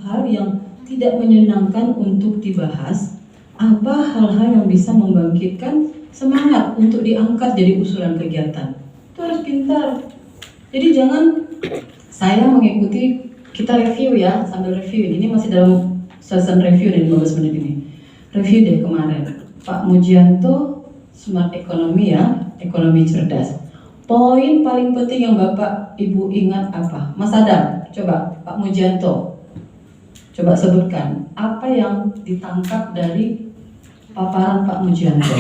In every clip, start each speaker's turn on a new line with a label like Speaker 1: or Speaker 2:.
Speaker 1: hal yang tidak menyenangkan untuk dibahas, apa hal-hal yang bisa membangkitkan semangat untuk diangkat jadi usulan kegiatan. Itu harus pintar. Jadi jangan saya mengikuti, kita review ya, sambil review. Ini masih dalam session review nih 15 menit ini. Review deh kemarin. Pak Mujianto, smart economy ya, ekonomi cerdas. Poin paling penting yang Bapak Ibu ingat apa? Mas Adam, coba Pak Mujianto, coba sebutkan apa yang ditangkap dari paparan Pak Mujianto.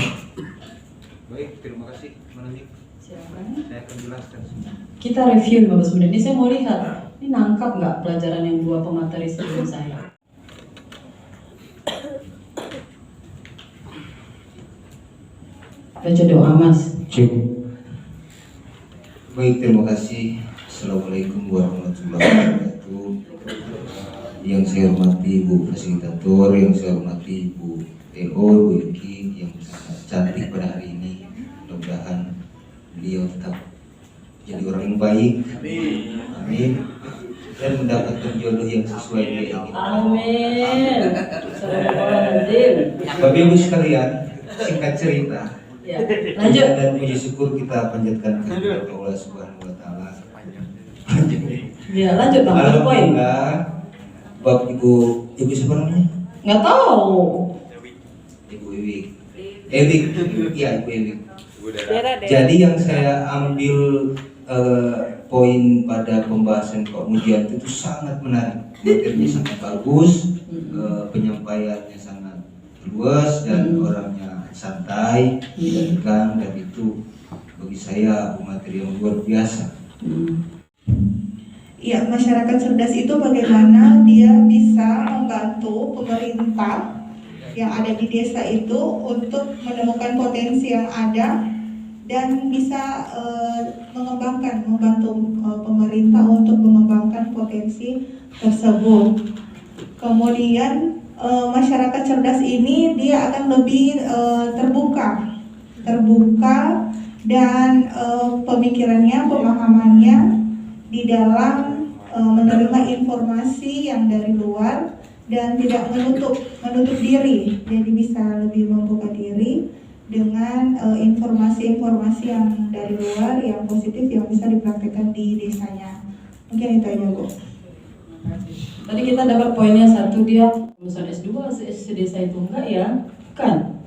Speaker 2: Baik, terima kasih Manani.
Speaker 1: Silakan.
Speaker 2: Saya akan jelaskan semua.
Speaker 1: Kita review 15 menit. Ini saya mau lihat, ini nangkap nggak pelajaran yang dua pemateri sebelum saya? Baca doa Mas.
Speaker 2: Cuk. Baik, terima kasih. Assalamualaikum warahmatullahi wabarakatuh. Yang saya hormati Bu Fasilitator, yang saya hormati Bu TO, Bu Yuki yang sangat cantik pada hari ini. Mudah-mudahan beliau tetap jadi orang yang baik. Amin. Dan mendapatkan jodoh yang sesuai dengan ingin.
Speaker 1: Amin. Assalamualaikum.
Speaker 2: Bapak Ibu sekalian, singkat cerita.
Speaker 1: Ya, lanjut.
Speaker 2: Dan puji syukur kita panjatkan kepada Allah Subhanahu wa taala.
Speaker 1: Ya, lanjut Bang. Lanjut poin.
Speaker 2: Alhamdulillah, Bapak Ibu siapa namanya?
Speaker 1: Nggak tahu.
Speaker 2: Ibu Ewik. Iya, Ibu Ewik. Jadi yang saya ambil poin pada pembahasan Pak Mujianto itu sangat menarik. Materinya sangat bagus, penyampaiannya sangat luas dan orangnya santai, tegang, dan itu bagi saya materi yang luar biasa.
Speaker 3: Ya, masyarakat cerdas itu bagaimana dia bisa membantu pemerintah yang ada di desa itu untuk menemukan potensi yang ada dan bisa membantu pemerintah untuk mengembangkan potensi tersebut. Kemudian masyarakat cerdas ini dia akan lebih terbuka dan pemikirannya, pemahamannya di dalam menerima informasi yang dari luar dan tidak menutup diri, jadi bisa lebih membuka diri dengan informasi-informasi yang dari luar yang positif yang bisa dipraktikkan di desanya. Mungkin itu aja Bu.
Speaker 1: Tadi kita dapat poinnya satu, dia lulusan S2 sedesa itu enggak ya? Kan?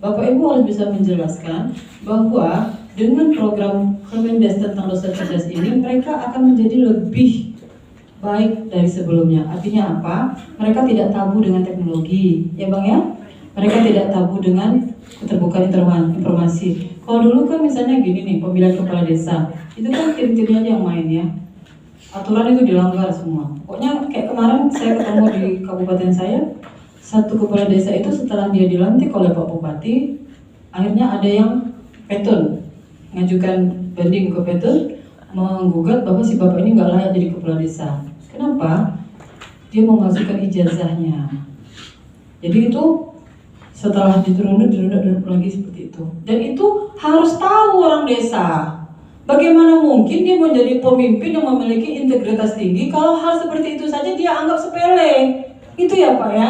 Speaker 1: Bapak Ibu harus bisa menjelaskan bahwa dengan program Kemendes tentang dosa cerdas ini mereka akan menjadi lebih baik dari sebelumnya. Artinya apa? Mereka tidak tabu dengan teknologi, ya Bang ya? Mereka tidak tabu dengan keterbukaan informasi. Kalau dulu kan misalnya gini nih, pemilihan kepala desa, itu kan tim-timnya aja yang main ya. Aturan itu dilanggar semua. Pokoknya kayak kemarin saya ketemu di kabupaten saya, satu kepala desa itu setelah dia dilantik oleh Pak Bupati, akhirnya ada yang petun, ngajukan banding ke petun, menggugat bahwa si bapak ini nggak layak jadi kepala desa. Kenapa? Dia memasukkan ijazahnya. Jadi itu setelah diturunkan lagi seperti itu. Dan itu harus tahu orang desa. Bagaimana mungkin dia menjadi pemimpin yang memiliki integritas tinggi kalau hal seperti itu saja dia anggap sepele? Itu ya Pak ya.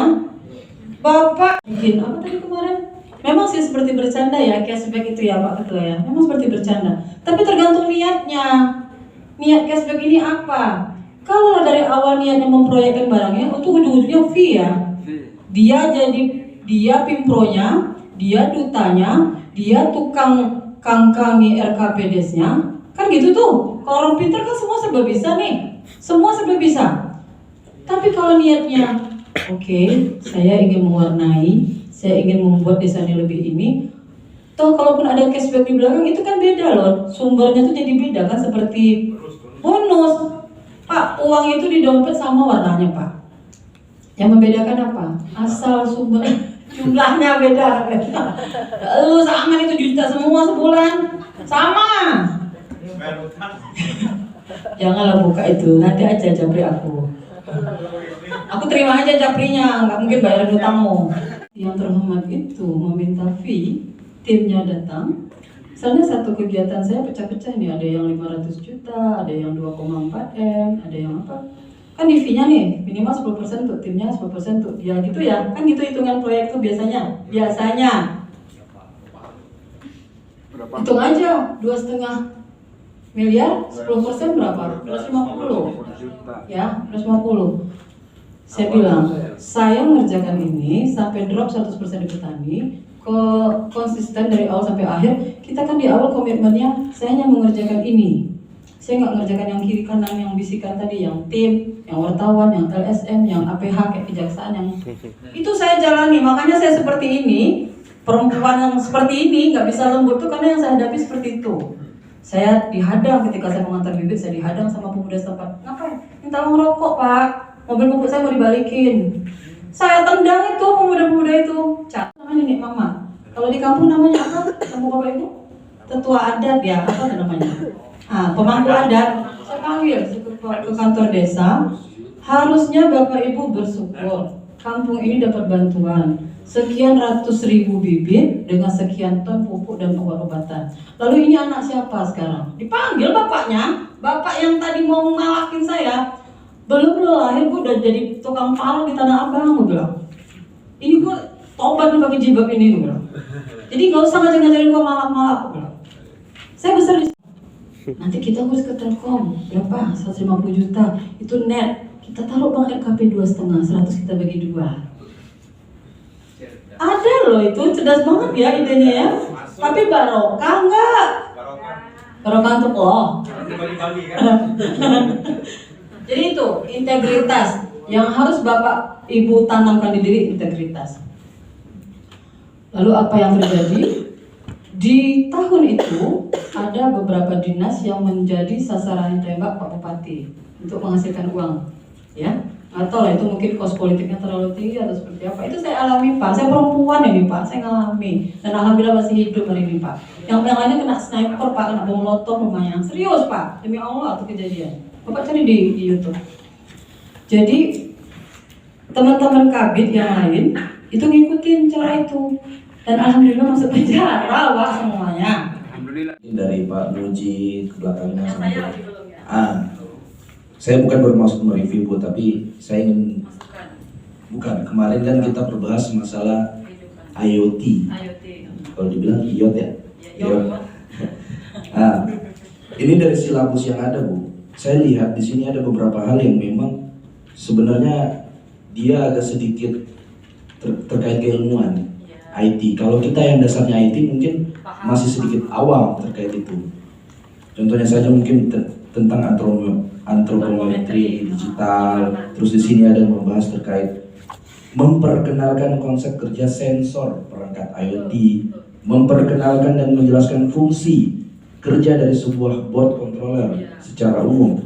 Speaker 1: Bapak bikin apa tadi kemarin? Memang sih seperti bercanda ya, cashback itu ya Pak Ketua ya. Memang seperti bercanda. Tapi tergantung niatnya. Niat cashback ini apa? Kalau dari awal niatnya memproyekkan barangnya, untuk ujung-ujungnya fee ya. Dia pimpronya, dia dutanya, dia tukang kangkangi RKPDes-nya, kan gitu tuh. Kalau orang pintar kan semua serba bisa nih, semua serba bisa. Tapi kalau niatnya, oke, saya ingin mewarnai, saya ingin membuat desanya lebih ini. Toh kalaupun ada cashback di belakang itu kan beda loh, sumbernya tuh jadi beda kan, seperti bonus. Pak, uang itu di dompet sama warnanya Pak. Yang membedakan apa? Asal sumber. Jumlahnya beda. Lu sama itu juta semua sebulan. Sama. Janganlah buka itu. Nanti aja japri aku. Aku terima aja japrinya, nggak mungkin bayaran utangmu. Yang terhormat itu meminta fee, timnya datang. Misalnya satu kegiatan saya pecah-pecah nih, ada yang 500 juta, ada yang 2,4 M, ada yang apa? kan di fee-nya nih minimal 10% untuk timnya, 10% untuk dia gitu ya, kan gitu hitungan proyek tuh biasanya hitung aja 2,5 miliar, 10% berapa? 250 ya, 250. Saya bilang, saya mengerjakan ini sampai drop 100% di petani, konsisten dari awal sampai akhir. Kita kan di awal komitmennya, saya hanya mengerjakan ini. Saya nggak mengerjakan yang kiri kanan, yang bisikan tadi, yang tim, yang wartawan, yang LSM, yang APH, kayak kejaksaan, yang itu saya jalani. Makanya saya seperti ini, perempuan yang seperti ini nggak bisa lembut tuh karena yang saya hadapi seperti itu. Saya dihadang ketika saya mengantar bibit, saya dihadang sama pemuda setempat. Ngapain? Minta uang rokok, Pak. Mobil pupuk saya mau dibalikin. Saya tendang itu pemuda-pemuda itu. Namanya nenek mama. Kalau di kampung namanya apa? Kampung Bapak Ibu? Tetua adat ya, apa namanya? Pemangku adat. Saya panggil ke kantor desa. Harusnya Bapak Ibu bersyukur. Kampung ini dapat bantuan. Sekian ratus ribu bibit dengan sekian ton pupuk dan obat-obatan. Lalu ini anak siapa sekarang? Dipanggil bapaknya, bapak yang tadi mau ngalahin saya. Belum lahir gue udah jadi tukang pala di Tanah Abang, gue bilang. Ini gue tobat pakai jilbab ini, gue bilang. Jadi nggak usah ngajarin gue malak-malak, gue bilang. Saya besar di nanti kita harus ke Telkom, berapa? 150 juta, itu net. Kita taruh bank RKP 2,5, 100 kita bagi 2. Ada loh itu, cerdas banget ya idenya ya. Tapi barokah enggak? Barokah untuk lo. Jadi itu integritas yang harus Bapak Ibu tanamkan di diri, integritas. Lalu apa yang terjadi? Di tahun itu ada beberapa dinas yang menjadi sasaran tembak Pak Bupati untuk menghasilkan uang, ya. Atau lah itu mungkin kos politiknya terlalu tinggi atau seperti apa. Itu saya alami, Pak. Saya perempuan ini, Pak. Saya ngalami. Dan alhamdulillah masih hidup hari ini, Pak. Yang lainnya kena sniper, Pak. Kena bom molotov lumayan. Serius, Pak. Demi Allah itu kejadian. Bapak cari di YouTube. Jadi teman-teman kabit yang lain itu ngikutin cara itu. Dan alhamdulillah masuk penjara, Pak, semuanya.
Speaker 4: Alhamdulillah. Dari Pak Muji ke belakangnya.
Speaker 1: Yang saya lagi belum ya.
Speaker 4: Saya bukan bermaksud mereview Bu, tapi saya ingin bukan, kemarin kan kita berbahas masalah IoT. Kalau dibilang IoT ya. IoT. Ini dari silabus yang ada Bu. Saya lihat di sini ada beberapa hal yang memang sebenarnya dia agak sedikit terkait keilmuan IT. Kalau kita yang dasarnya IT mungkin masih sedikit awam terkait itu. Contohnya saja mungkin tentang antropometri digital. Terus di sini ada membahas terkait memperkenalkan konsep kerja sensor perangkat IoT, memperkenalkan dan menjelaskan fungsi kerja dari sebuah board controller secara umum,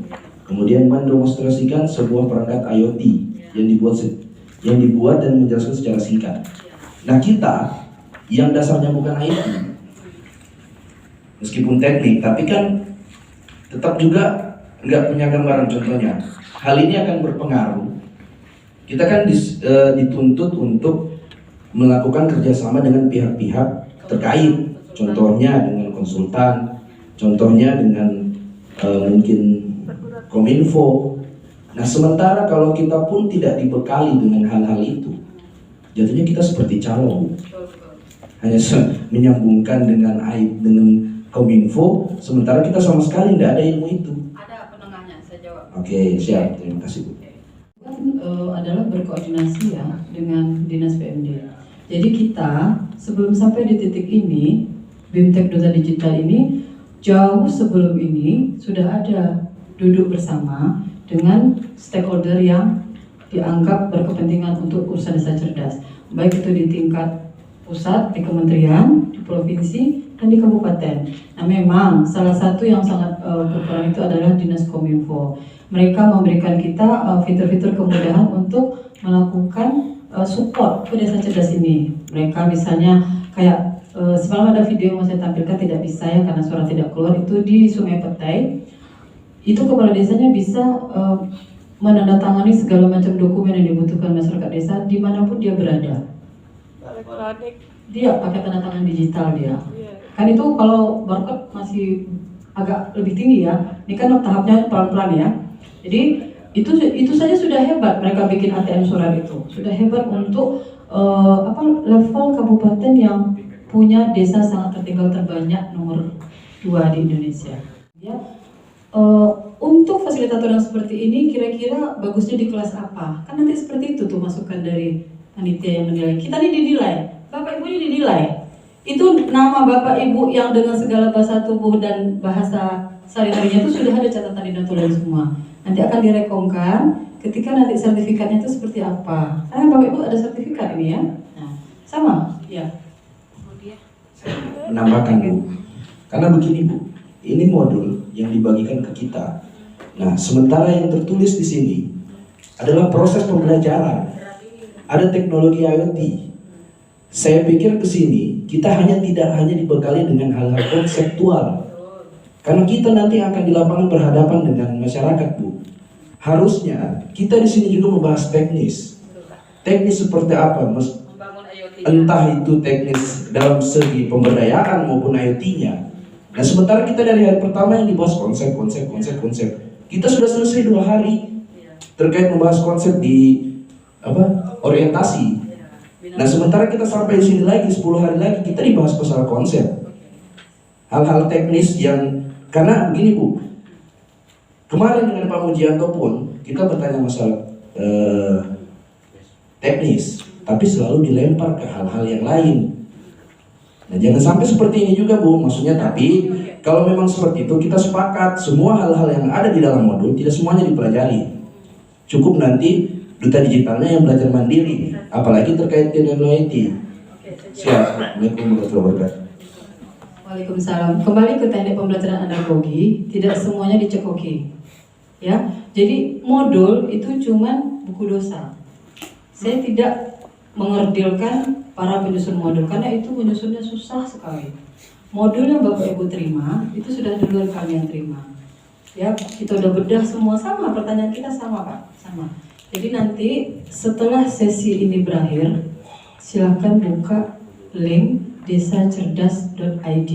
Speaker 4: kemudian mendemonstrasikan sebuah perangkat IoT yang dibuat dan menjelaskan secara singkat. Nah, kita yang dasarnya bukan IT, meskipun teknik, tapi kan tetap juga nggak punya gambaran. Contohnya, hal ini akan berpengaruh. Kita kan dituntut untuk melakukan kerjasama dengan pihak-pihak terkait. Contohnya dengan konsultan, contohnya dengan mungkin Kominfo. Nah, sementara kalau kita pun tidak dibekali dengan hal-hal itu, jatuhnya kita seperti calo, hanya menyambungkan dengan Kominfo, sementara kita sama sekali tidak ada ilmu itu. Oke, siap. Terima kasih Bu.
Speaker 1: Adalah berkoordinasi ya dengan Dinas PMD. Jadi kita sebelum sampai di titik ini, BIMTEK Duta Digital ini jauh sebelum ini sudah ada duduk bersama dengan stakeholder yang dianggap berkepentingan untuk urusan desa cerdas. Baik itu di tingkat pusat, di kementerian, di provinsi, dan di kabupaten. Nah, memang salah satu yang sangat berperan itu adalah Dinas Kominfo. Mereka memberikan kita fitur-fitur kemudahan untuk melakukan support ke desa cerdas ini. Mereka misalnya kayak semalam ada video yang mau saya tampilkan, tidak bisa ya karena suara tidak keluar, itu di Sungai Petai. Itu kepala desanya bisa menandatangani segala macam dokumen yang dibutuhkan masyarakat desa dimanapun dia berada. Dia pakai tanda tangan digital dia. Kan itu kalau barcode masih agak lebih tinggi ya. Ini kan tahapnya pelan-pelan ya. Jadi Itu saja sudah hebat mereka bikin ATM surat itu. Sudah hebat untuk level kabupaten yang punya desa sangat tertinggal terbanyak nomor 2 di Indonesia. Ya, untuk fasilitator yang seperti ini kira-kira bagusnya di kelas apa? Kan nanti seperti itu tuh masukan dari panitia yang menilai. Kita ini dinilai, Bapak Ibu ini dinilai. Itu nama Bapak Ibu yang dengan segala bahasa tubuh dan bahasa sehari-harinya itu sudah ada catatan di notulen semua. Nanti akan direkomkan ketika nanti sertifikatnya itu seperti apa. Karena Bapak Ibu ada sertifikat ini ya. Nah, sama, ya.
Speaker 4: Menambahkan Bu, karena begini Bu, ini modul yang dibagikan ke kita. Nah, sementara yang tertulis di sini adalah proses pembelajaran. Ada teknologi IoT. Saya pikir ke sini kita tidak hanya dibekali dengan hal-hal konseptual. Karena kita nanti akan di lapangan berhadapan dengan masyarakat, Bu. Harusnya kita di sini juga membahas teknis. Teknis seperti apa? Entah itu teknis dalam segi pemberdayaan maupun IoT-nya. Nah, sementara kita dari hari pertama yang dibahas konsep. Kita sudah selesai 2 hari terkait membahas konsep di orientasi. Nah, sementara kita sampai di sini lagi 10 hari lagi kita dibahas masalah konsep. Hal-hal teknis yang karena begini Bu. Kemarin dengan Pak Mujianto pun kita bertanya masalah teknis, tapi selalu dilempar ke hal-hal yang lain. Nah, jangan sampai seperti ini juga Bu, maksudnya. Tapi kalau memang seperti itu kita sepakat semua hal-hal yang ada di dalam modul tidak semuanya dipelajari. Cukup nanti duta digitalnya yang belajar mandiri, apalagi terkait dengan IT. Siap. Assalamualaikum warahmatullahi wabarakatuh.
Speaker 1: Waalaikumsalam. Kembali ke teknik pembelajaran andragogi, tidak semuanya dicekoki. Ya, jadi modul itu cuman buku dosa. Saya tidak mengerdilkan para penyusun modul karena itu menyusunnya susah sekali. Modul yang Bapak Ibu terima itu sudah duluan kami yang terima. Ya, kita udah bedah semua sama, pertanyaan kita sama Pak, sama. Jadi nanti setelah sesi ini berakhir, silakan buka link desacerdas.id.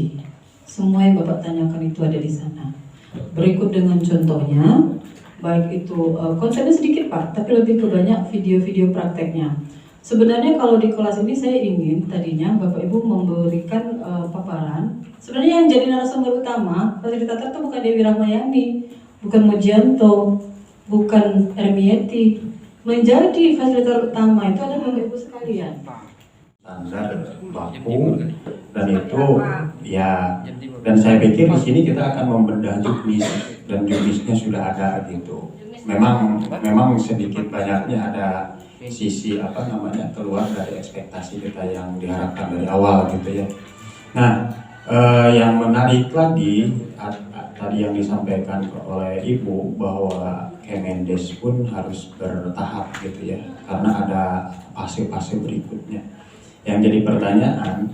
Speaker 1: Semua yang Bapak tanyakan itu ada di sana. Berikut dengan contohnya, baik itu konsepnya sedikit Pak, tapi lebih ke banyak video-video prakteknya. Sebenarnya kalau di kelas ini saya ingin tadinya Bapak Ibu memberikan paparan. Sebenarnya yang jadi narasumber utama fasilitator itu bukan Dewi Rahmayani, bukan Mujianto, bukan Ermieti. Menjadi fasilitator utama itu adalah Bapak Ibu sekalian.
Speaker 5: Standar baku dan itu ya, dan saya pikir di sini kita akan membedah juknis dan juknisnya sudah ada gitu. Memang sedikit banyaknya ada sisi keluar dari ekspektasi kita yang diharapkan dari awal gitu ya. Nah, yang menarik lagi tadi yang disampaikan oleh Ibu bahwa Kemendes pun harus bertahap gitu ya, karena ada fase-fase berikutnya. Yang jadi pertanyaan,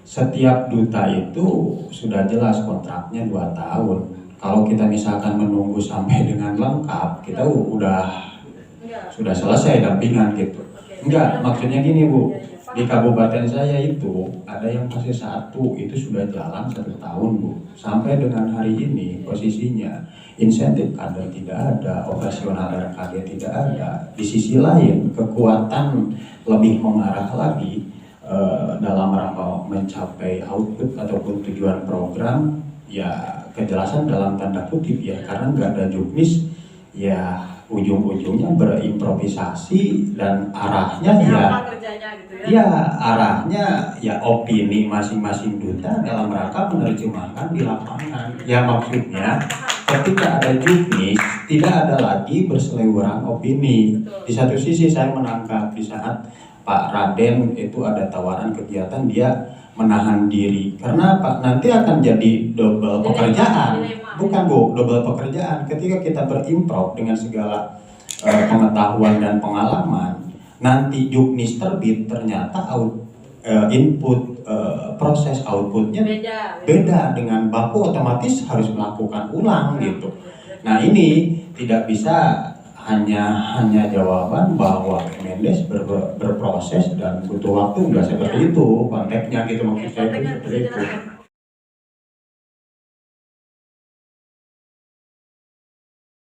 Speaker 5: setiap duta itu sudah jelas kontraknya 2 tahun. Kalau kita misalkan menunggu sampai dengan lengkap, kita sudah selesai dampingan gitu. Enggak, maksudnya gini Bu, di kabupaten saya itu ada yang fase 1 itu sudah jalan 1 tahun Bu. Sampai dengan hari ini posisinya insentif kader tidak ada, operasional RKD tidak ada. Di sisi lain kekuatan lebih mengarah lagi dalam rangka mencapai output ataupun tujuan program, ya kejelasan dalam tanda kutip ya, karena nggak ada juknis ya, ujung-ujungnya berimprovisasi dan arahnya arahnya ya opini masing-masing duta dalam rangka menerjemahkan di lapangan. Ya maksudnya ketika ada juknis tidak ada lagi berseliweran opini. Di satu sisi saya menangkap di saat Pak Raden itu ada tawaran kegiatan, dia menahan diri karena Pak nanti akan jadi double pekerjaan. Bukan Bu, double pekerjaan ketika kita berimprov dengan segala pengetahuan dan pengalaman, nanti juknis terbit ternyata input proses outputnya beda dengan baku, otomatis harus melakukan ulang gitu. Nah ini tidak bisa hanya jawaban bahwa Kemendes berproses dan butuh waktu, enggak seperti itu konteksnya gitu, maksud saya itu seperti itu.